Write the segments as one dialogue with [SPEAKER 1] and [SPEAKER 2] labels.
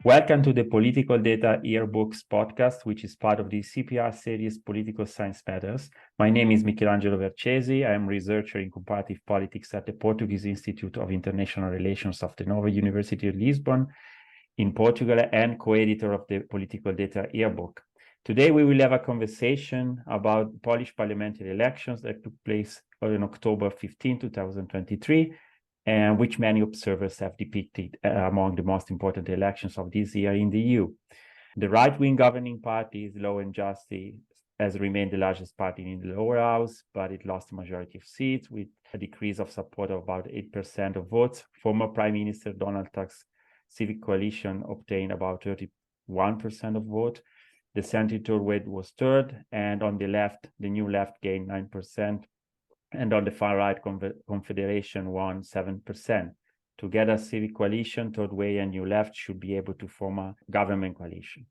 [SPEAKER 1] Welcome to the Political Data Yearbooks podcast, which is part of the CPR series Political Science Matters. My name is Michelangelo Vercesi. I am a researcher in comparative politics at the Portuguese Institute of International Relations of the University of Lisbon in Portugal and co-editor of the Political Data Yearbook. Today, we will have a conversation about Polish parliamentary elections that took place on October 15, 2023, and which many observers have depicted among the most important elections of this year in the EU. The right-wing governing party, Law and Justice, has remained the largest party in the lower house, but it lost a majority of seats with a decrease of support of about 8% of votes. Former Prime Minister Donald Tusk's Civic Coalition obtained about 31% of votes. The center weight was third, and on the left, the New Left gained 9%. And on the far right, Confederation won 7%. Together, Civic Coalition, Third Way, and New Left should be able to form a government coalition.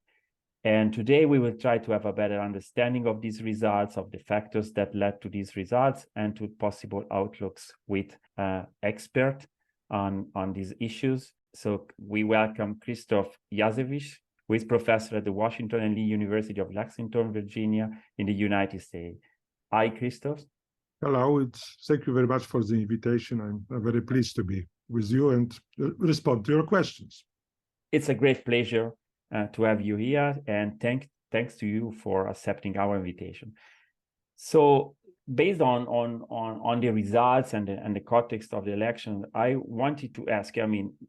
[SPEAKER 1] And today we will try to have a better understanding of these results, of the factors that led to these results, and to possible outlooks with experts on these issues. So we welcome Krzysztof Jasiewicz, who is professor at the Washington and Lee University of Lexington, Virginia, in the United States. Hi, Krzysztof.
[SPEAKER 2] Hello, thank you very much for the invitation. I'm very pleased to be with you and respond to your questions.
[SPEAKER 1] It's a great pleasure to have you here, and thanks to you for accepting our invitation. So, based on the results and the context of the election, I wanted to ask.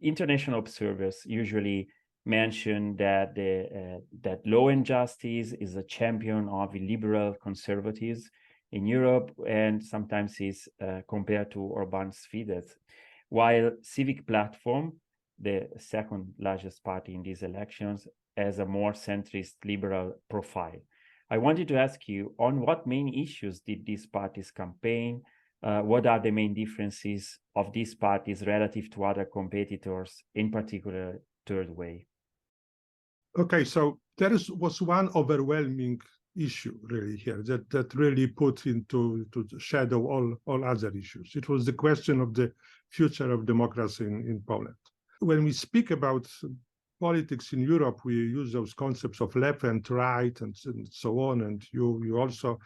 [SPEAKER 1] International observers usually mention that that Law and Justice is a champion of liberal conservatives in Europe, and sometimes is compared to Orban's Fidesz, while Civic Platform, the second largest party in these elections, has a more centrist liberal profile. I wanted to ask you, on what main issues did these parties campaign? What are the main differences of these parties relative to other competitors, in particular Third Way?
[SPEAKER 2] Okay, so there was one overwhelming issue really here that really put into the shadow all other issues. It was the question of the future of democracy in Poland. When we speak about politics in Europe, we use those concepts of left and right and so on, and you also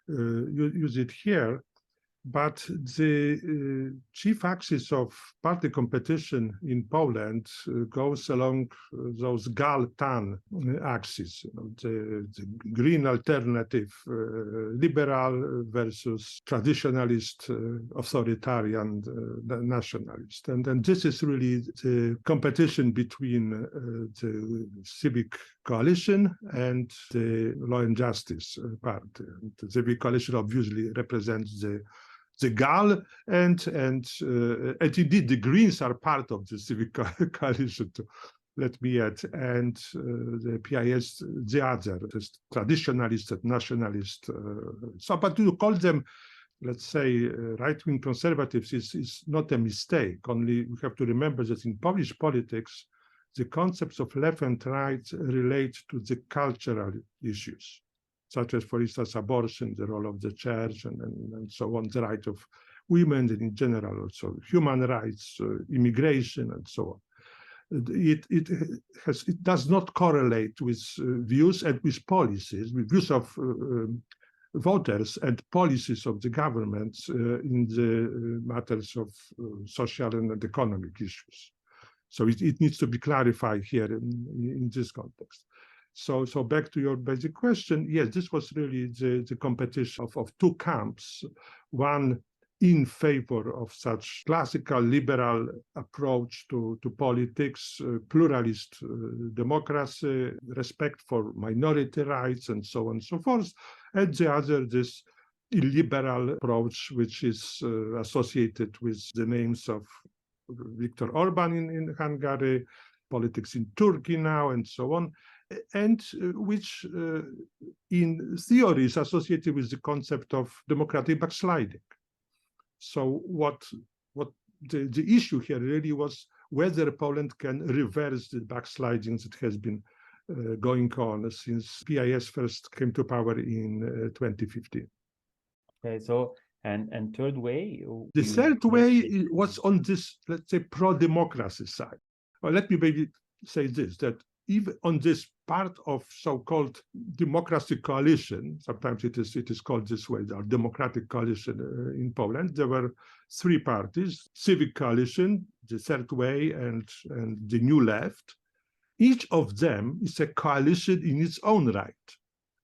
[SPEAKER 2] use it here. But the chief axis of party competition in Poland goes along those Gal-Tan axes, the green alternative, liberal versus traditionalist, authoritarian, nationalist. And this is really the competition between the Civic Coalition and the Law and Justice party. The Civic Coalition obviously represents the GAL, and indeed the Greens are part of the Civic Coalition, let me add, and the PIS, the other, the traditionalist and nationalist. But to call them, let's say, right-wing conservatives is not a mistake. Only we have to remember that in Polish politics, the concepts of left and right relate to the cultural issues, such as, for instance, abortion, the role of the church, and so on, the right of women, and in general also human rights, immigration, and so on. It does not correlate with views and with policies, with views of voters and policies of the government in the matters of social and economic issues. So it needs to be clarified here in this context. So back to your basic question, yes, this was really the competition of two camps, one in favor of such classical liberal approach to politics, pluralist democracy, respect for minority rights, and so on and so forth, and the other, this illiberal approach, which is associated with the names of Viktor Orban in Hungary, politics in Turkey now, and so on, and which in theory is associated with the concept of democratic backsliding. So what the issue here really was whether Poland can reverse the backsliding that has been going on since PIS first came to power in 2015.
[SPEAKER 1] Okay, so and Third Way?
[SPEAKER 2] The Third Way was on this, let's say, pro-democracy side. Well, let me maybe say this, that even on this part of so-called democratic coalition, sometimes it is called this way, our democratic coalition in Poland, there were three parties: Civic Coalition, the Third Way, and the New Left. Each of them is a coalition in its own right.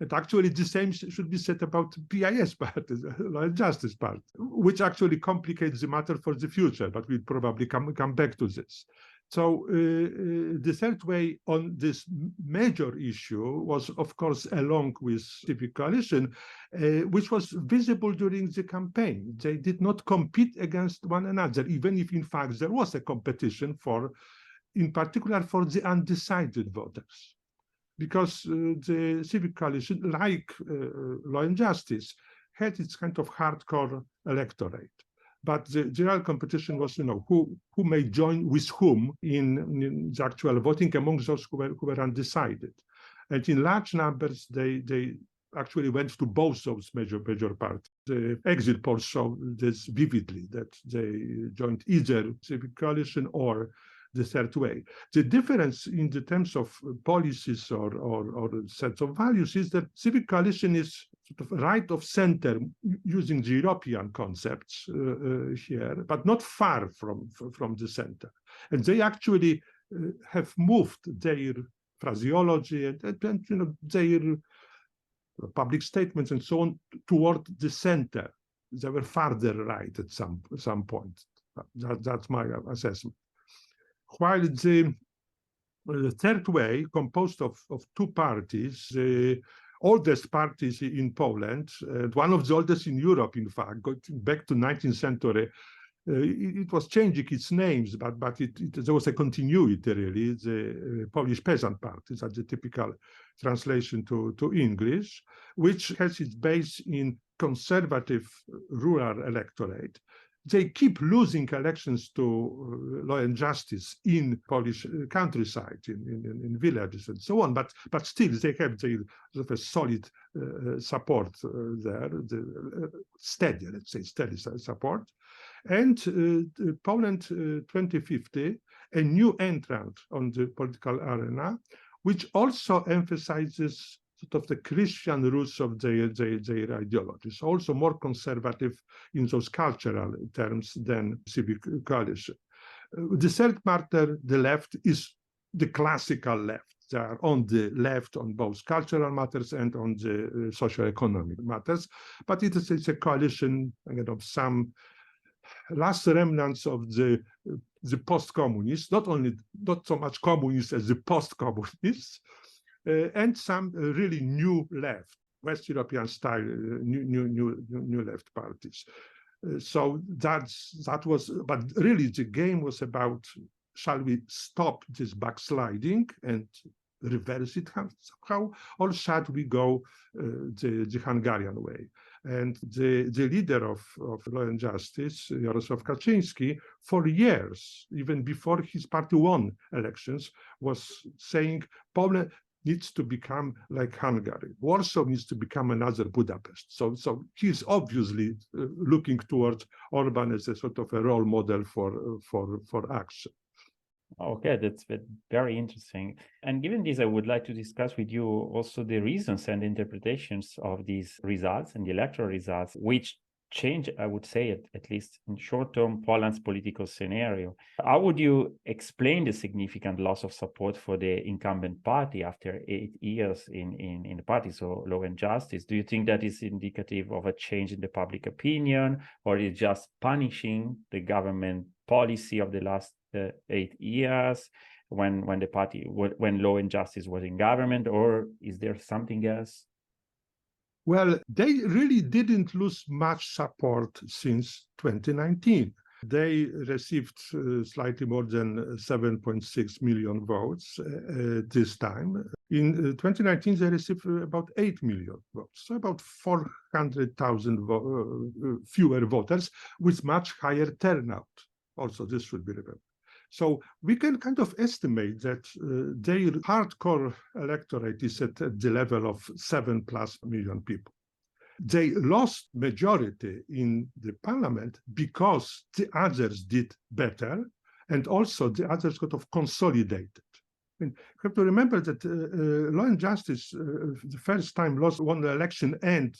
[SPEAKER 2] And actually the same should be said about the PIS party, the Law and Justice Party, which actually complicates the matter for the future, but we'll probably come back to this. So the Third Way on this major issue was, of course, along with Civic Coalition, which was visible during the campaign. They did not compete against one another, even if, in fact, there was a competition in particular for the undecided voters. Because the Civic Coalition, like Law and Justice, had its kind of hardcore electorate. But the general competition was, who may join with whom in the actual voting among those who were undecided. And in large numbers, they actually went to both those major parties. The exit polls show this vividly, that they joined either Civic Coalition or the Third Way. The difference in the terms of policies or sets of values is that Civic Coalition is sort of right of center, using the European concepts here, but not far from the center. And they actually have moved their phraseology and their public statements and so on toward the center. They were farther right at some point. That's my assessment. While the Third Way, composed of two parties, the oldest parties in Poland, one of the oldest in Europe, in fact, going back to 19th century, it was changing its names, but there was a continuity, really. The Polish Peasant Party, that's the typical translation to English, which has its base in conservative rural electorate. They keep losing elections to Law and Justice in Polish countryside, in villages and so on, but still they have their sort of a solid support there, steady support. And Poland 2050, a new entrant on the political arena, which also emphasizes sort of the Christian roots of their ideologies, also more conservative in those cultural terms than Civic Coalition. The third party, the left, is the classical left. They are on the left on both cultural matters and on the socio-economic matters, but it's a coalition again, of some last remnants of the post-communists, not so much communists as the post-communists, and some really new left, West European style, new left parties. So that was, but really the game was about, shall we stop this backsliding and reverse it somehow, or shall we go the Hungarian way? And the leader of Law and Justice, Jarosław Kaczyński, for years, even before his party won elections, was saying Poland needs to become like Hungary. Warsaw needs to become another Budapest. So he's obviously looking towards Orban as a sort of a role model for action.
[SPEAKER 1] Okay, that's very interesting. And given this, I would like to discuss with you also the reasons and interpretations of these results and the electoral results, which change, I would say, at least in short term, Poland's political scenario. How would you explain the significant loss of support for the incumbent party after 8 years in the party, so Law and Justice? Do you think that is indicative of a change in the public opinion, or is just punishing the government policy of the last 8 years when Law and Justice was in government, or is there something else?
[SPEAKER 2] Well, they really didn't lose much support since 2019. They received slightly more than 7.6 million votes this time. In 2019, they received about 8 million votes, so about 400,000 fewer voters with much higher turnout. Also, this should be remembered. So we can kind of estimate that their hardcore electorate is at the level of 7+ million people. They lost majority in the parliament because the others did better, and also the others sort of consolidated. And you have to remember that Law and Justice, the first time won the election and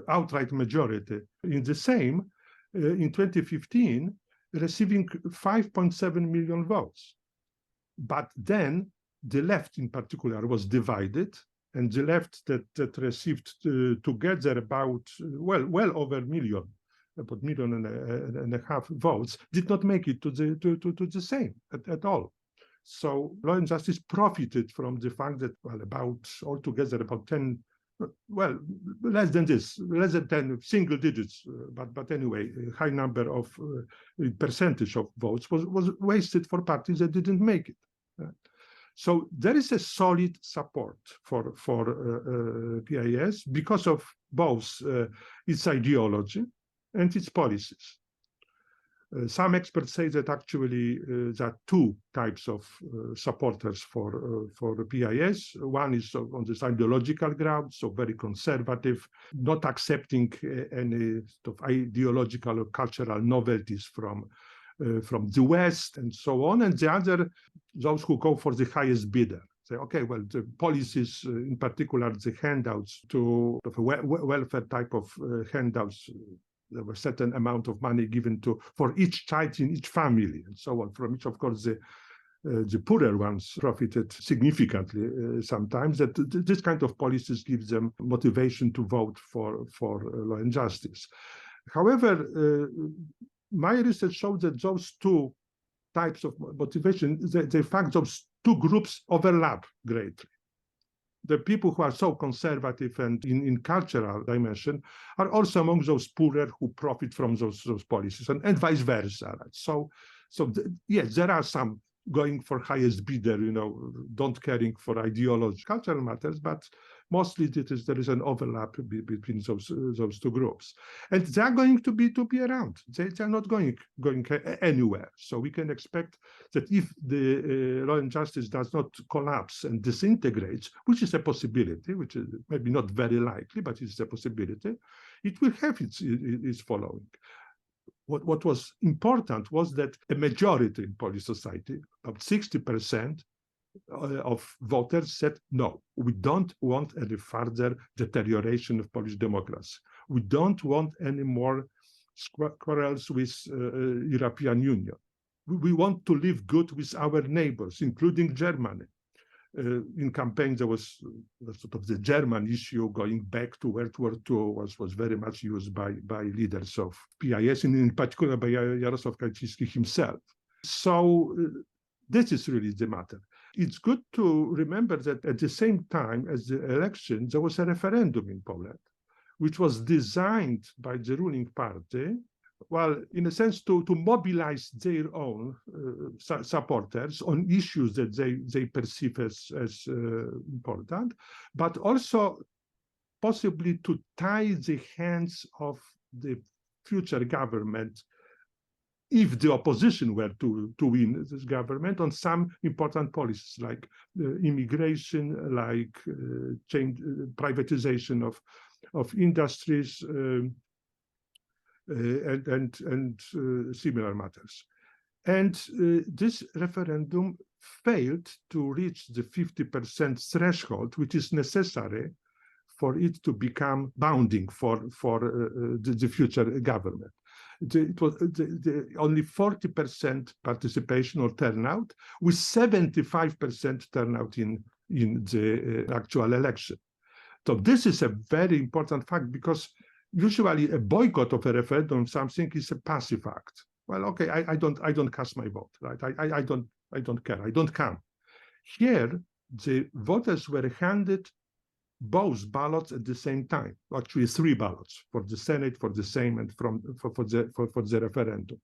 [SPEAKER 2] outright majority in the same, in 2015, receiving 5.7 million votes. But then the left in particular was divided, and the left that received together about, well over a million, about 1.5 million votes, did not make it to the same at all. So Law and Justice profited from the fact that, well, about altogether about 10, well, less than 10 single digits, but anyway, a high number of percentage of votes was wasted for parties that didn't make it. So there is a solid support for PIS because of both its ideology and its policies. Some experts say that actually there are two types of supporters for PIS. One is on this ideological ground, so very conservative, not accepting any sort of ideological or cultural novelties from the West and so on. And the other, those who go for the highest bidder. Say, okay, well, the policies, in particular, the handouts to welfare type of handouts, there was a certain amount of money given for each child in each family and so on, from which, of course, the poorer ones profited significantly sometimes. That this kind of policies gives them motivation to vote for Law and Justice. However, my research showed that those two types of motivation, in fact, those two groups overlap greatly. The people who are so conservative and in cultural dimension are also among those poorer who profit from those policies, and vice versa. Right? So yes, there are some going for highest bidder, don't caring for ideology, cultural matters, but mostly there is an overlap between those two groups, and they are going to be around. They are not going anywhere. So we can expect that if the Law and Justice does not collapse and disintegrates, which is a possibility, which is maybe not very likely, but it's a possibility, it will have its following. What was important was that a majority in Polish society, about 60%, of voters said, no, we don't want any further deterioration of Polish democracy. We don't want any more quarrels with European Union. We want to live good with our neighbors, including Germany. In campaign, there was sort of the German issue going back to World War II was very much used by leaders of PIS, and in particular by Jarosław Kaczyński himself. So this is really the matter. It's good to remember that at the same time as the election, there was a referendum in Poland, which was designed by the ruling party, well, in a sense, to mobilize their own supporters on issues that they perceive as important, but also possibly to tie the hands of the future government, if the opposition were to win this government, on some important policies like immigration, like privatization of industries, and similar matters. And this referendum failed to reach the 50% threshold, which is necessary for it to become bounding for the future government. It was only 40% participation or turnout, with 75% turnout in the actual election. So this is a very important fact, because usually a boycott of a referendum something is a passive act. Well, okay, I don't cast my vote, right? I don't care, I don't come. Here, the voters were handed both ballots at the same time, actually 3 ballots, for the Senate, for the Sejm, and for the referendum.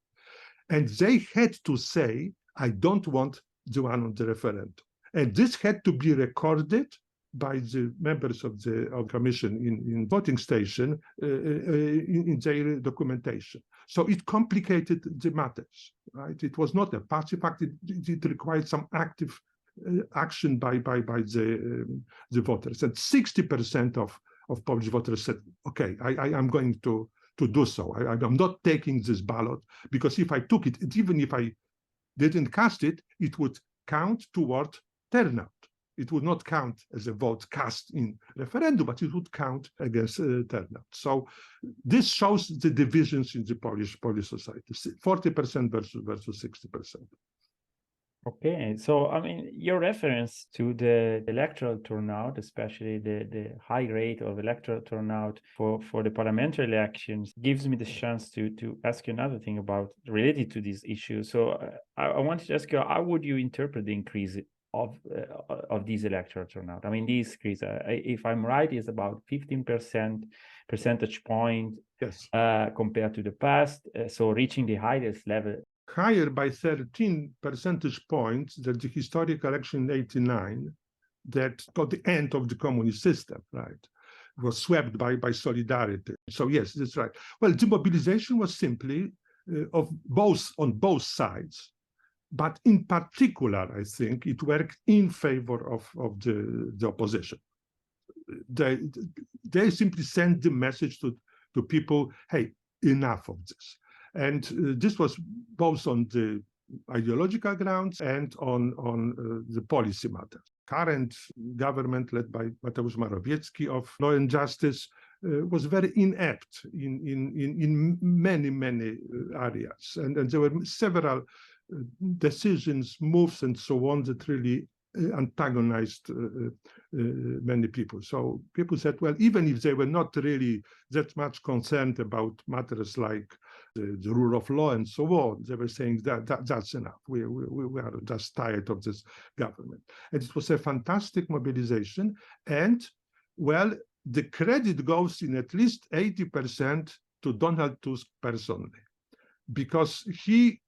[SPEAKER 2] And they had to say, I don't want the one on the referendum. And this had to be recorded by the members of the commission in voting station in their documentation. So it complicated the matters, right? It was not a passive act, it required some active action by the voters. And 60% of Polish voters said, okay, I'm going to do so. I'm not taking this ballot, because if I took it, even if I didn't cast it, it would count toward turnout. It would not count as a vote cast in referendum, but it would count against turnout. So this shows the divisions in the Polish society, 40% versus 60%.
[SPEAKER 1] Okay, so I mean, your reference to the electoral turnout, especially the high rate of electoral turnout for the parliamentary elections, gives me the chance to ask you another thing about related to this issue. So I wanted to ask you, how would you interpret the increase of these electoral turnout? I mean, this increase, if I'm right, is about 15% percentage point,
[SPEAKER 2] yes,
[SPEAKER 1] compared to the past. So reaching the highest level.
[SPEAKER 2] Higher by 13 percentage points than the historic election in 1989 that got the end of the communist system, right? It was swept by solidarity. So yes, that's right. Well, the mobilization was simply on both sides. But in particular, I think it worked in favor of the opposition. They simply sent the message to people, hey, enough of this. And this was both on the ideological grounds and on the policy matter. Current government led by Mateusz Morawiecki of Law and Justice was very inept in many areas. And there were several decisions, moves, and so on that really antagonized many people. So people said, well, even if they were not really that much concerned about matters like the rule of law and so on, they were saying that's enough. We are just tired of this government. And it was a fantastic mobilization. And, well, the credit goes in at least 80% to Donald Tusk personally, because he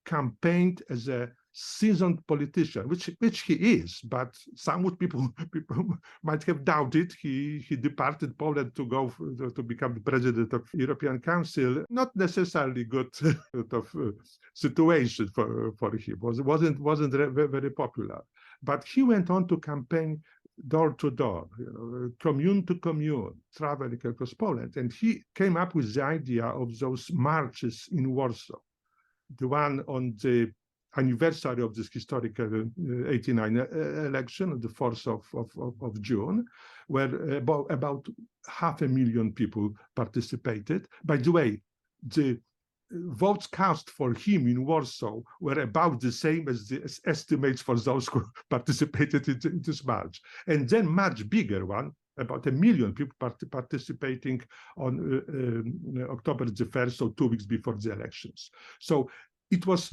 [SPEAKER 2] campaigned as a seasoned politician, which he is, but some people might have doubted. He departed Poland to go to become the president of European Council. Not necessarily good situation for him. Wasn't very popular. But he went on to campaign door to door, commune to commune, traveling across Poland, and he came up with the idea of those marches in Warsaw. The one on the anniversary of this historical 89 election, the 4th of June, where about 500,000 people participated. By the way, the votes cast for him in Warsaw were about the same as the estimates for those who participated in this march. And then much bigger one, about 1 million people participating on October the 1st, so 2 weeks before the elections. So it was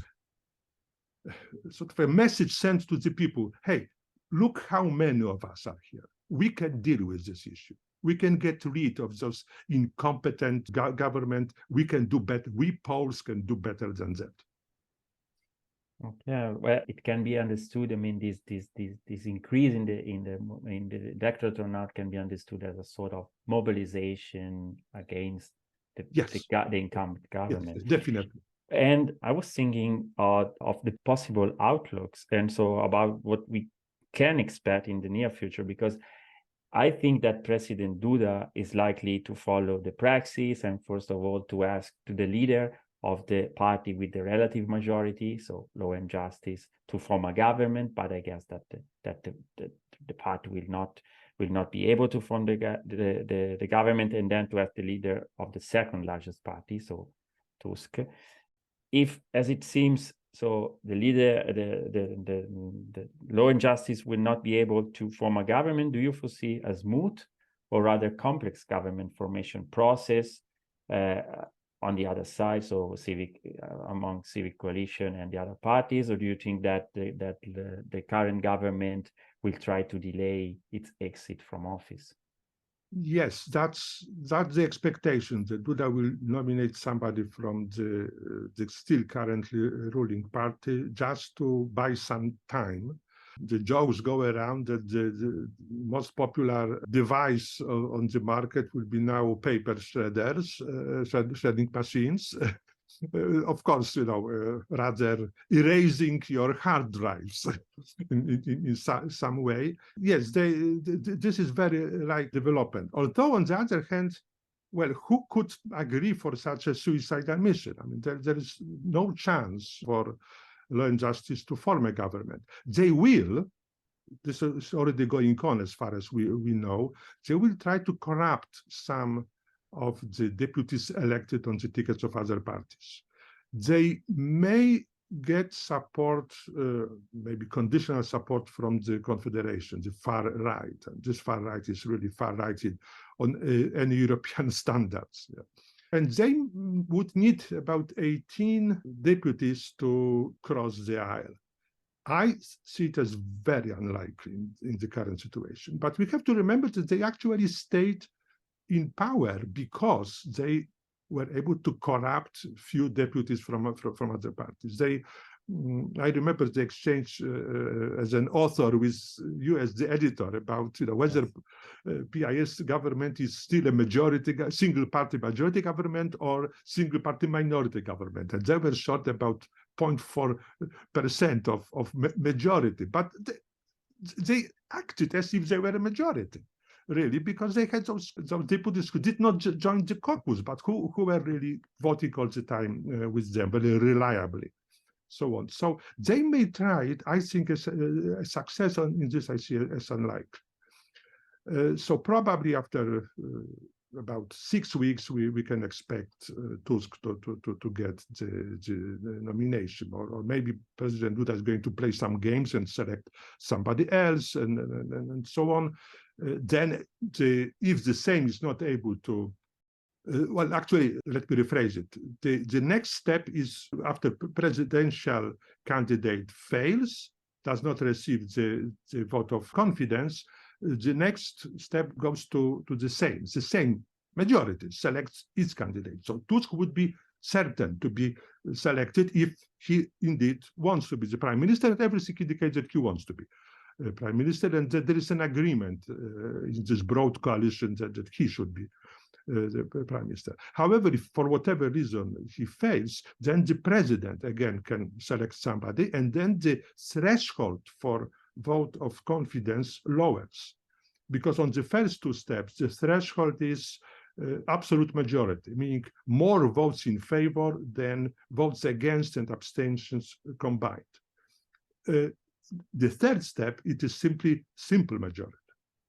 [SPEAKER 2] sort of a message sent to the people, hey, look how many of us are here. We can deal with this issue. We can get rid of those incompetent government. We can do better. We Poles can do better than that.
[SPEAKER 1] Okay, well, it can be understood. I mean, this increase in the electoral turnout can be understood as a sort of mobilization against the incumbent government.
[SPEAKER 2] Yes, definitely.
[SPEAKER 1] And I was thinking of the possible outlooks, and so about what we can expect in the near future, because I think that President Duda is likely to follow the praxis and first of all to ask to the leader of the party with the relative majority, so Law and Justice, to form a government. But I guess that the party will not be able to form the government, and then to ask the leader of the second largest party, so Tusk. If, as it seems, so the leader, the Law and Justice will not be able to form a government, do you foresee a smooth or rather complex government formation process on the other side, so among civic coalition and the other parties, or do you think that the current government will try to delay its exit from office?
[SPEAKER 2] Yes, that's the expectation, that Duda will nominate somebody from the still currently ruling party just to buy some time. The jokes go around that the most popular device on the market will be now paper shredders, shredding machines. Of course, rather erasing your hard drives in some way. Yes, this is very right development. Although, on the other hand, well, who could agree for such a suicidal mission? I mean, there is no chance for Law and Justice to form a government. They will, this is already going on as far as we know, they will try to corrupt some of the deputies elected on the tickets of other parties. They may get support, maybe conditional support from the Confederation, the far right. And this far right is really far right on any European standards. Yeah. And they would need about 18 deputies to cross the aisle. I see it as very unlikely in the current situation. But we have to remember that they actually stayed in power because they were able to corrupt few deputies from other parties. I remember the exchange as an author with you as the editor about whether PIS government is still a majority, single-party majority government or single-party minority government. And they were short about 0.4% of majority. But they acted as if they were a majority, really, because they had those deputies who did not join the caucus, but who were really voting all the time with them very reliably, so on. So they may try it. I think as a success in this I see as unlikely. So probably after about 6 weeks, we can expect Tusk to get the nomination, or maybe President Duda is going to play some games and select somebody else, and so on. Then, if the Sejm is not able to, well, actually, let me rephrase it. The next step is after presidential candidate fails, does not receive the vote of confidence, the next step goes to the Sejm. The Sejm majority selects its candidate. So Tusk would be certain to be selected if he indeed wants to be the prime minister, and everything indicates that he wants to be prime minister, and that there is an agreement in this broad coalition that he should be the prime minister. However, if for whatever reason he fails, then the president again can select somebody, and then the threshold for vote of confidence lowers, because on the first two steps the threshold is absolute majority, meaning more votes in favor than votes against and abstentions combined. The third step, it is simply simple majority,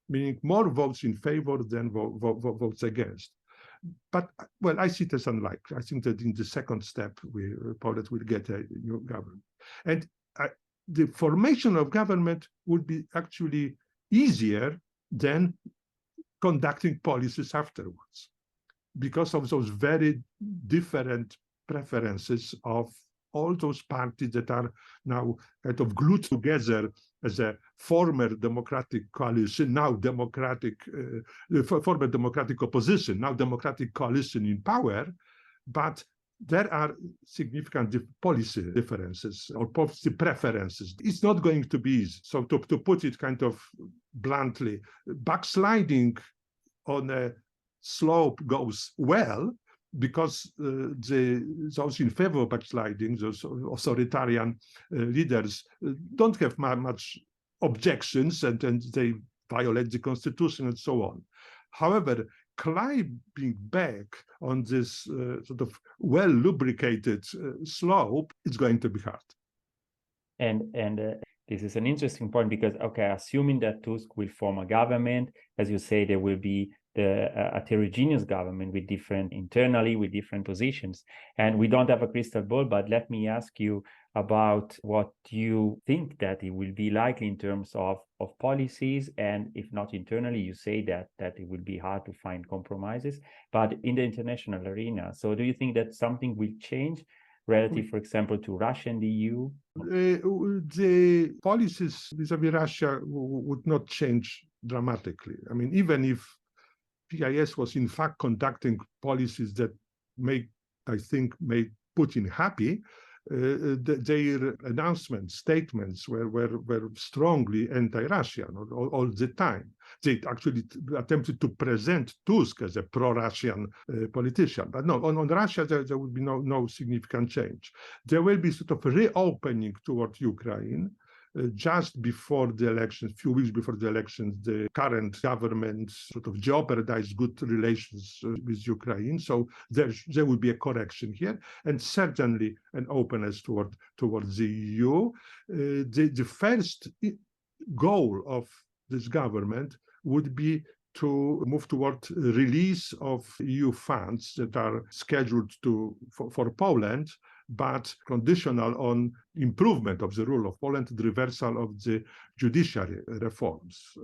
[SPEAKER 2] meaning more votes in favor than votes against. But, well, I see it as unlikely. I think that in the second step, Poland will get a new government. And the formation of government would be actually easier than conducting policies afterwards, because of those very different preferences of all those parties that are now kind of glued together as a former democratic coalition, now former democratic opposition, now democratic coalition in power, but there are significant policy differences or policy preferences. It's not going to be easy. So to put it kind of bluntly, backsliding on a slope goes well, because those in favor of backsliding, those authoritarian leaders, don't have much objections, and they violate the constitution and so on. However, climbing back on this sort of well-lubricated slope, it's going to be hard.
[SPEAKER 1] And this is an interesting point, because, okay, assuming that Tusk will form a government, as you say, there will be a heterogeneous government with internally with different positions. And we don't have a crystal ball, but let me ask you about what you think that it will be likely in terms of policies. And if not internally, you say that it will be hard to find compromises, but in the international arena. So do you think that something will change relative, for example, to Russia and the EU?
[SPEAKER 2] The policies vis-a-vis Russia would not change dramatically. I mean, even if PIS was in fact conducting policies that made Putin happy, their announcements, statements were strongly anti-Russian all the time. They actually attempted to present Tusk as a pro-Russian politician. But no, on Russia, there would be no significant change. There will be sort of a reopening toward Ukraine. Just before the elections, a few weeks before the elections, the current government sort of jeopardized good relations with Ukraine. So there will be a correction here, and certainly an openness towards the EU. The first goal of this government would be to move toward release of EU funds that are scheduled for Poland, but conditional on improvement of the rule of Poland, the reversal of the judiciary reforms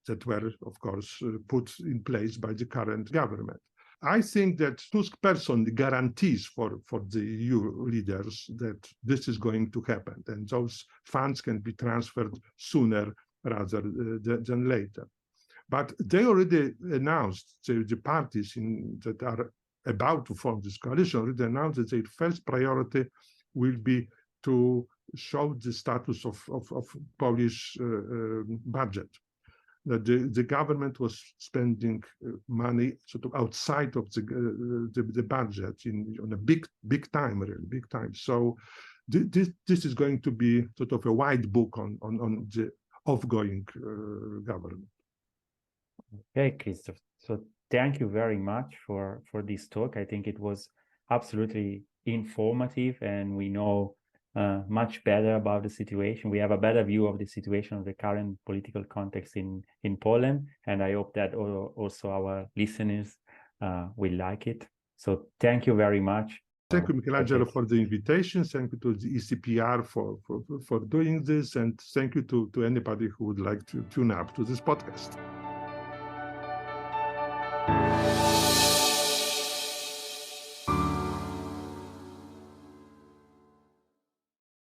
[SPEAKER 2] that were, of course, put in place by the current government. I think that Tusk personally guarantees for the EU leaders that this is going to happen, and those funds can be transferred sooner rather than later. But they already announced, the parties that are about to form this coalition already announced that their first priority will be to show the status of Polish budget. That the government was spending money sort of outside of the budget on a big time, really big time. So this is going to be sort of a white book on the outgoing government.
[SPEAKER 1] Okay, Krzysztof. So thank you very much for this talk. I think it was absolutely informative, and we know much better about the situation. We have a better view of the situation of the current political context in Poland, and I hope that also our listeners will like it. So thank you very much.
[SPEAKER 2] Thank you, Michelangelo, for the invitation. Thank you to the ECPR for doing this, and thank you to anybody who would like to tune up to this podcast.